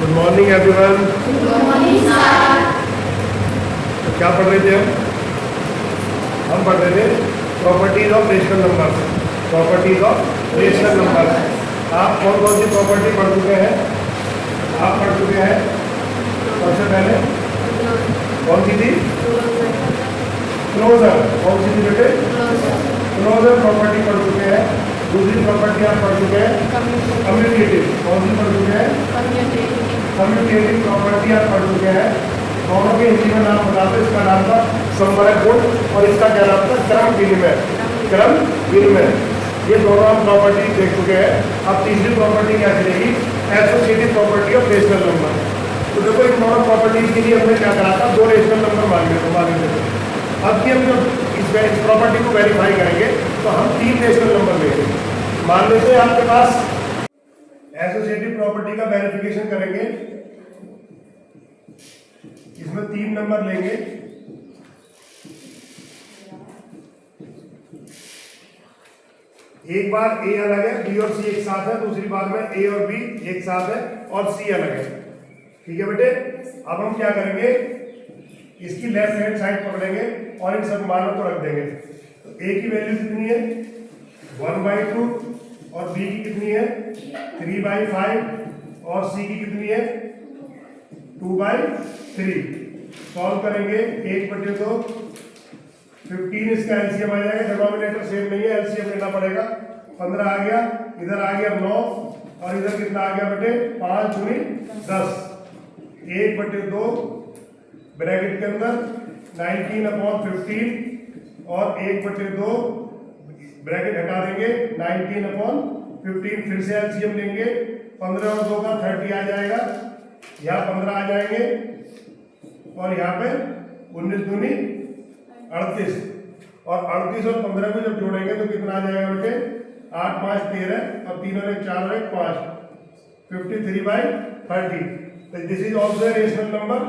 Good morning everyone. Good morning sir. तो क्या पढ़ रहे थे हम पढ़ रहे थे properties of rational numbers. Properties of rational numbers. आप कौन कौन सी प्रॉपर्टी पढ़ चुके हैं? आप पढ़ चुके हैं सबसे पहले कौन सी थी? क्लोजर। कौन सी थी बेटे? क्लोजर प्रॉपर्टी पढ़ चुके हैं। दूसरी प्रॉपर्टी आप पढ़ चुके हैं कम्यूटेटिव। कौन सी पढ़ चुके हैं? कम्यूटेटिव प्रॉपर्टी आप पढ़ चुके हैं। दोनों के हिंदी में नाम बताते हैं। इसका नाम था समवाय गुण और इसका क्या नाम था? क्रम विनिमय। क्रम विनिमय, ये दोनों हम प्रॉपर्टी देख चुके हैं। अब तीसरी प्रॉपर्टी क्या चलेगी? Associative property of rational number. तो देखो इन दोनों प्रॉपर्टीज के लिए हमने क्या करा था? दो रेशनल नंबर मांगे थे। अब की हम जब इस प्रॉपर्टी को वेरीफाई करेंगे तो हम तीन रेशनल नंबर लेंगे। मान लेते हैं आपके पास एसोसिएटिव प्रॉपर्टी का वेरिफिकेशन करेंगे, इसमें तीन नंबर लेंगे। एक बार ए अलग है, बी और सी एक साथ है, दूसरी बार में ए और बी एक साथ है और सी अलग है। ठीक है बेटे, अब हम क्या करेंगे? इसकी लेफ्ट हैंड साइड पकड़ेंगे और इन सब मानों को रख देंगे। तो ए की वैल्यू कितनी है? 1/2 और बी की कितनी है? 3/5 और सी की कितनी है? 2/3। सॉल्व करेंगे 1/2 15, इसका एलसीएम आ जाएगा। डिनोमिनेटर सेम नहीं है, एलसीएम लेना पड़ेगा। 15 आ गया, इधर आ गया 9 और इधर कितना आ गया बेटे? 5 × 10। 1/2 ब्रैकेट के अंदर 19/15 और 1/2 ब्रैकेट हटा देंगे 19/15। फिर से एलसीएम लेंगे, 15 और 2 का 30 आ जाएगा, यहाँ 15 आ जाएंगे और यहाँ पे 19 दूनी 38 और 38 और 15 को जब जोड़ेंगे तो कितना आ जाएगा बेटे? 8 5 13 और 3 और 1 4 और 1 5, 53/30। तो this is also a rational number.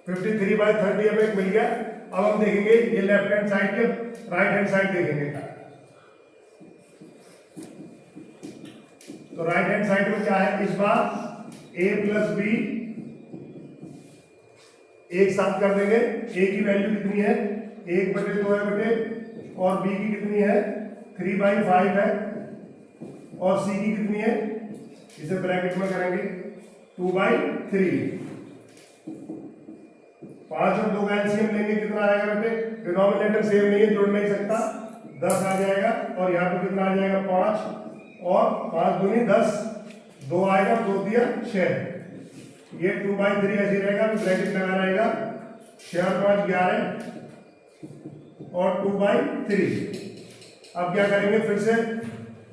53/30 हमें एक मिल गया। अब हम देखेंगे ये लेफ्ट हैंड साइड के राइट हैंड साइड देखेंगे। तो राइट हैंड साइड में क्या है? इस बार ए प्लस बी एक साथ कर देंगे। ए की वैल्यू कितनी है? 1/2 है बेटे और बी की कितनी है? 3/5 है और सी की कितनी है? इसे ब्रैकेट में करेंगे 2/3। 5 और 2 का एलसीएम लेंगे, कितना आएगा बेटे? डिनोमिनेटर सेम नहीं है, जोड़ नहीं सकता। 10 आ जाएगा और यहाँ पे कितना आ जाएगा? 5 और 5 दूनी 10, 2 आएगा, 2 दिया 6। ये 2/3 ऐसे रहेगा, ब्रैकेट लगा रहेगा। 6 और 5 11 और 2/3। अब क्या करेंगे? फिर से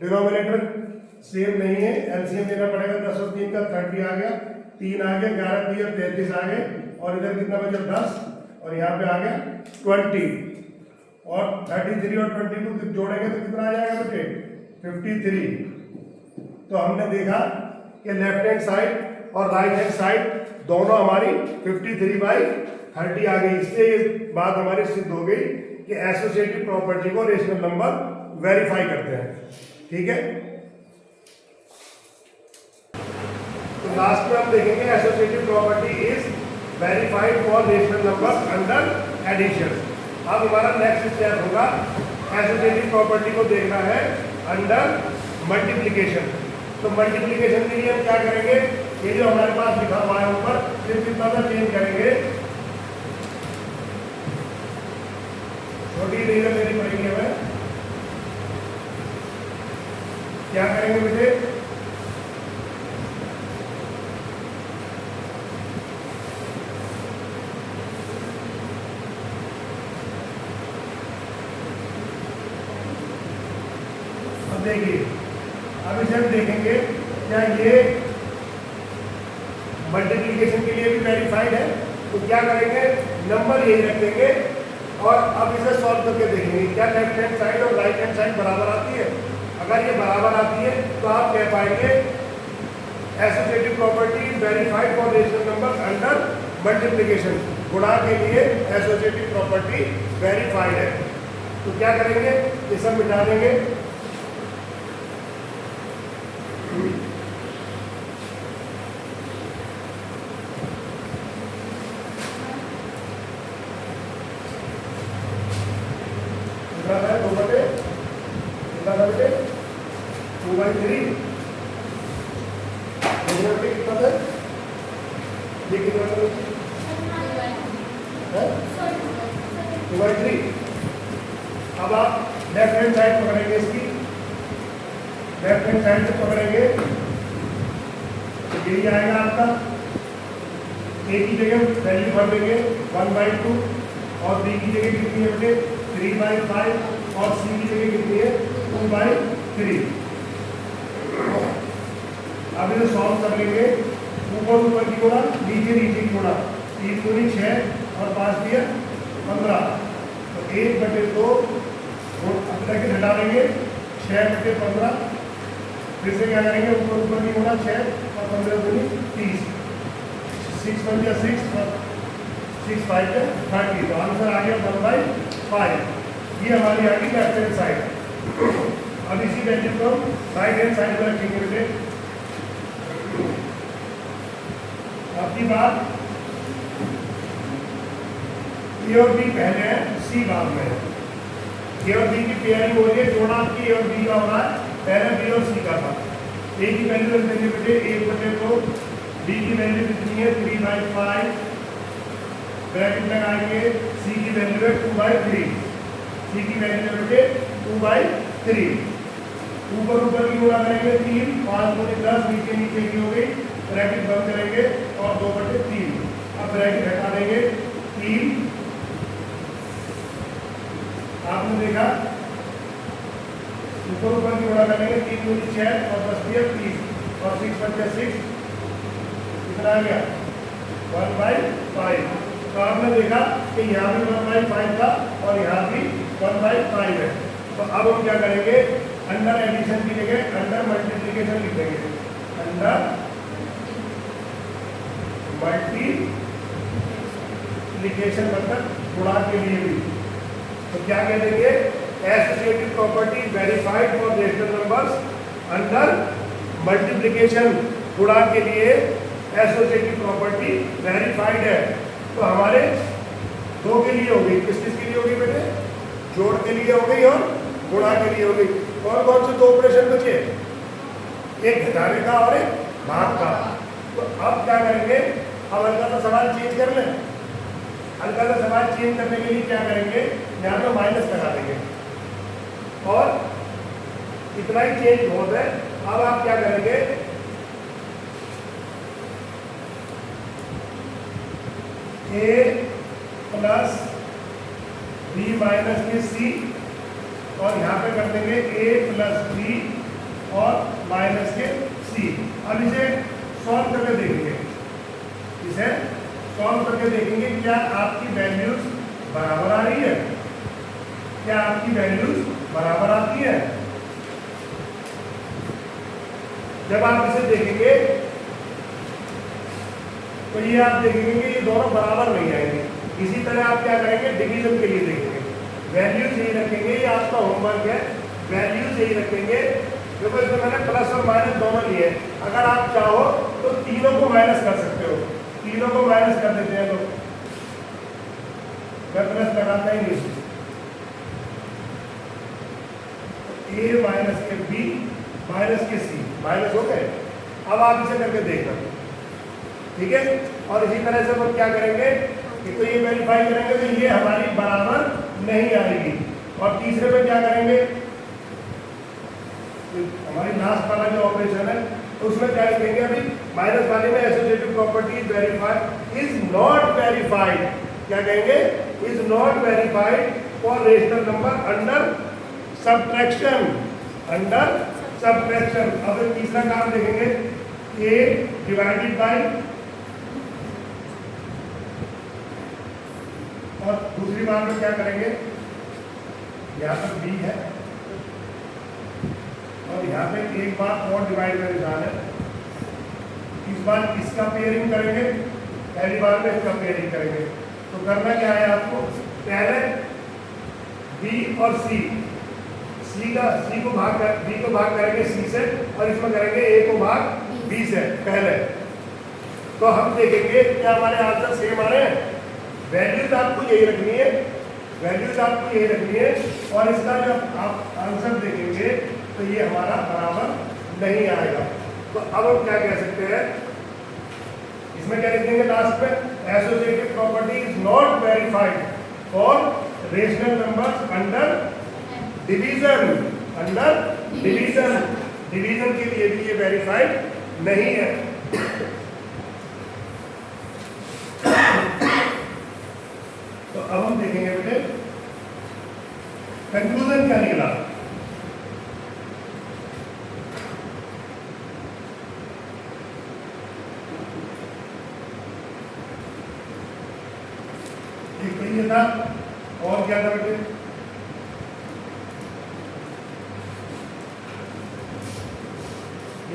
डिनोमिनेटर सेम नहीं है, एलसीएम लेना पड़ेगा। 10 और 3 का 30 आ गया, 3 आ गया, 11 3 और 33 आ गए और इधर कितना बचा? 10 और यहाँ पे आ गया 20 और 33 और 22 जोड़ेंगे तो कितना आ जाएगा बेटे? 53। तो हमने देखा कि लेफ्ट हैंड साइड और राइट हैंड साइड दोनों हमारी 53/30 आ गई। इससे ये बात हमारी सिद्ध हो गई कि एसोसिएटिव प्रॉपर्टी को रेशनल नंबर वेरीफाई करते हैं। ठीक है, तो लास्ट में हम देखेंगे associative property is verified for rational number under addition. अब हमारा नेक्स्ट स्टेप होगा एसोसिएटिव प्रॉपर्टी को देखना है अंडर मल्टीप्लिकेशन। तो मल्टीप्लिकेशन के लिए हम क्या करेंगे? ये जो हमारे पास लिखा हुआ है ऊपर, सिर्फ इतना सा चेंज करेंगे। छोटी डिवीजन लेनी पड़ेगी हमें। क्या करेंगे बेटे? अब देखिए, अब इसे हम देखेंगे क्या ये मल्टीप्लिकेशन के लिए भी वेरीफाइड है। तो क्या करेंगे? नंबर यही रख देंगे और अब इसे सॉल्व करके देखेंगे क्या लेफ्ट हैंड साइड और राइट हैंड साइड बराबर आती है। अगर ये बराबर आती है तो आप कह पाएंगे associative property verified for rational number under multiplication. गुणा के लिए एसोसिएटिव प्रॉपर्टी वेरीफाइड है। तो क्या करेंगे? ये सब मिटा देंगे। ये कितना है? 2/3। अब आप लेफ्ट हैंड साइड पकड़ेंगे, इसकी लेफ्ट हैंड साइड से पकड़ेंगे तो यही आएगा आपका। ए की जगह वैल्यू भर देंगे 1/2 और बी की जगह कितनी है बेटे 3/5 और सी की जगह कितनी है 2/3। अब इसे सॉल्व कर लेंगे। ऊपर ऊपर की गुणा, नीचे नीचे की गुणा, 3 दूनी 6 और 5 दिया 15। तो 1/2 ब्रैकेट हटा देंगे, 6/15। फिर से क्या करेंगे, ऊपर ऊपर की गुणा 6 और 15 दूनी 30, 6 1 या 6 और 6 5 या 30। तो आंसर आ गया 1/5। ये हमारी आ गई लेफ्ट हैंड साइड। अब इसी वैल्यू को राइट हैंड साइड पर रखेंगे बेटे। आपकी बात ए और बी पहले है, सी बाद में है। ए और बी की पेयरिंग हो रही है, जोड़ा आपकी ए और बी का हो रहा है, पहले बी और सी का था। ए की वैल्यू रख देंगे बेटे 1/2, बी की वैल्यू कितनी है 3/5, ब्रैकेट लगाएंगे, सी की वैल्यू है 2/3, सी की वैल्यू है बेटे 2/3। ऊपर ऊपर की गुणा करेंगे 3, 5 दूनी 10, नीचे नीचे की हो गई, ब्रैकेट बंद करेंगे और 2/3। अब ब्रैकेट हटा देंगे 3। आपने देखा ऊपर ऊपर की गुणा करेंगे 3 दूनी 6 और 10 दिया 30 और 6 5 6 कितना आ गया 1/5। तो आपने देखा कि यहाँ भी 1/5 था और यहाँ भी 1/5 है। तो अब हम क्या करेंगे, अंडर एडिशन की जगह अंडर मल्टीप्लिकेशन लिख देंगे। अंडर मल्टीप्लिकेशन मतलब गुणा के लिए भी। तो क्या कह देंगे, associative property verified for rational numbers under multiplication, गुणा के लिए एसोसिएटिव प्रॉपर्टी वेरीफाइड है। तो हमारे दो के लिए हो गई, किस किस के लिए हो गई बेटे, जोड़ के लिए हो गई और गुणा के लिए हो गई। और कौन से 2 ऑपरेशन बचे, एक घटाने का और एक भाग का। तो अब क्या करेंगे, अब हल्का सा सवाल चेंज कर लें। हल्का सा सवाल चेंज करने के लिए क्या करेंगे, यहाँ पे माइनस लगा देंगे और इतना ही चेंज बहुत है। अब आप क्या करेंगे, ए प्लस बी माइनस के सी और यहाँ पे कर देंगे ए प्लस बी और माइनस के सी। अब इसे सॉल्व करके देखेंगे, इसे सॉल्व करके देखेंगे क्या आपकी वैल्यूज बराबर आ रही है, क्या आपकी वैल्यूज बराबर आती है। जब आप इसे देखेंगे तो ये आप देखेंगे कि ये दोनों बराबर नहीं आएंगे। इसी तरह आप क्या करेंगे, डिवीजन के लिए देखेंगे, वैल्यूज यही रखेंगे, ये आपका होमवर्क है, वैल्यूज यही रखेंगे। देखो इसमें मैंने प्लस और माइनस दोनों लिए, अगर आप चाहो तो तीनों को माइनस कर सकते हो, तीनों को माइनस कर देते हैं। तो मैं प्लस लगाता ही नहीं, ए माइनस के बी माइनस के सी माइनस हो गए। अब आप इसे करके देखना, ठीक है। और इसी तरह से हम क्या करेंगे कि तो ये वेरीफाई करेंगे तो ये हमारी बराबर नहीं आएगी। और तीसरे में क्या करेंगे, हमारी लास्ट वाला जो ऑपरेशन है तो उसमें क्या लिखेंगे, अभी माइनस वाले में associative property verified is not verified, क्या कहेंगे, is not verified for rational number under subtraction, under subtraction. अब तीसरा काम देखेंगे, ए डिवाइडेड बाय, और दूसरी बार में क्या करेंगे, यहाँ पर बी है और यहाँ पे एक बार और डिवाइड का निशान है। इस बार इसका पेयरिंग करेंगे, पहली बार में इसका पेयरिंग करेंगे। तो करना क्या है आपको, पहले बी और सी को भाग कर, बी को भाग करेंगे सी से और इसमें करेंगे ए को भाग बी से पहले। तो हम देखेंगे क्या हमारे आंसर सेम आ रहे हैं। वैल्यूज आपको यही रखनी है, वैल्यूज आपको यही रखनी है और इसका जब आप आंसर देखेंगे तो ये हमारा बराबर नहीं आएगा। तो अब हम क्या कह सकते हैं, इसमें क्या लिखेंगे लास्ट में, associative property is not verified for rational numbers under division, under division, division के लिए भी ये वेरीफाइड नहीं है। तो अब हम देखेंगे बेटे कंक्लूजन क्या निकला। एक तो ये था, और क्या था बेटे,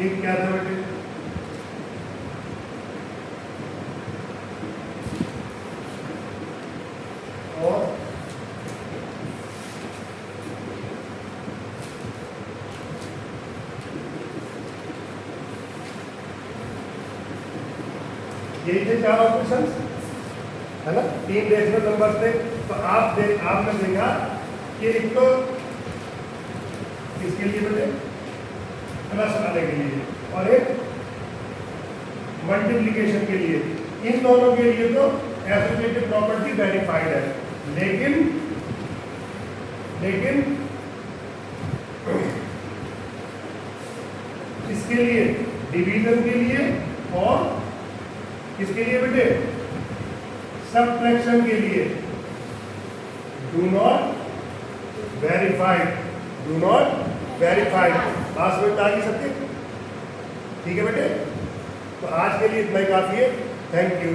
एक क्या था बेटे, और यही थे चार ऑपरेशन, है ना, 3 डेसिमल नंबर थे। तो आपने देखा कि एक तो किसके लिए बेटे, प्लस वाले के लिए, और एक मल्टीप्लिकेशन के लिए। इन दोनों के लिए तो एसोसिएटिव प्रॉपर्टी वेरीफाइड है, लेकिन इसके लिए, डिवीजन के लिए और किसके लिए बेटे, सबट्रैक्शन के लिए do not verified, do not verified. Last में आगे सकते, ठीक है बेटे। तो आज के लिए इतना ही काफी है। Thank you.